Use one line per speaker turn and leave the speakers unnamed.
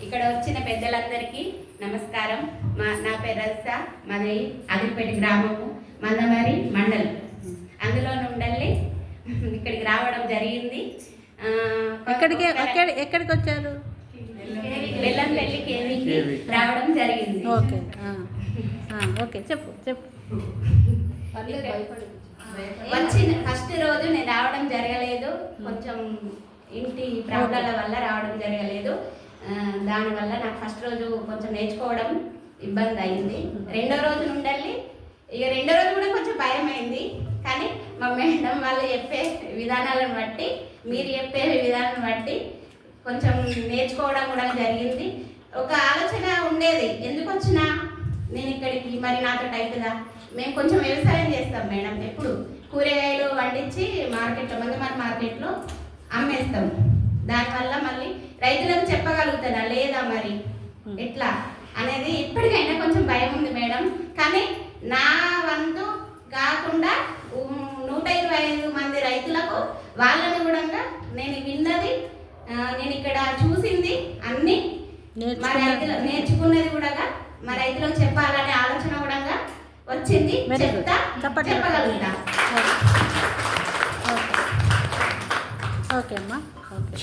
ఇక్కడ వచ్చిన పెద్దలందరికీ నమస్కారం. నా పేరు రజిత, మాది ఆదిపేట గ్రామము, మందమరి మండలం. అందులో నుండి ఇక్కడికి రావడం జరిగింది.
ఎక్కడికి వచ్చారు?
బెల్లంపల్లి కేవీకి రావడం జరిగింది.
ఓకే ఓకే, చెప్పు చెప్పు.
వచ్చిన ఫస్ట్ రోజు నేను రావడం జరగలేదు, కొంచెం ఇంటి ప్రాబ్లాల వల్ల రావడం జరగలేదు. దానివల్ల నాకు ఫస్ట్ రోజు కొంచెం నేర్చుకోవడం ఇబ్బంది అయింది. రెండో రోజు నుండి రెండో రోజు కూడా కొంచెం భయం అయింది. కానీ మా మేడం వాళ్ళు చెప్పే విధానాలను బట్టి, మీరు చెప్పే విధానం బట్టి కొంచెం నేర్చుకోవడం కూడా జరిగింది. ఒక ఆలోచన ఉండేది, ఎందుకు వచ్చినా నేను ఇక్కడికి, మరి నాతో అవుతుందా? మేము కొంచెం వ్యవసాయం చేస్తాం మేడం, ఎప్పుడు కూరగాయలు వండించి మార్కెట్లో, మందమరి మార్కెట్లో అమ్మేస్తాం. దానివల్ల మళ్ళీ రైతులకు చెప్పగలుగుతానా లేదా, మరి ఎట్లా అనేది ఇప్పటికైనా కొంచెం భయం ఉంది మేడం. కానీ నా వంతు కాకుండా 125 మంది రైతులకు వాళ్ళని కూడా నేను విన్నది, నేను ఇక్కడ చూసింది అన్ని మా రైతులు నేర్చుకున్నది కూడా మా రైతులకు చెప్పాలనే ఆలోచన కూడా వచ్చింది. చెప్పగలుగుతా.
ఓకే అమ్మా, ఓకే.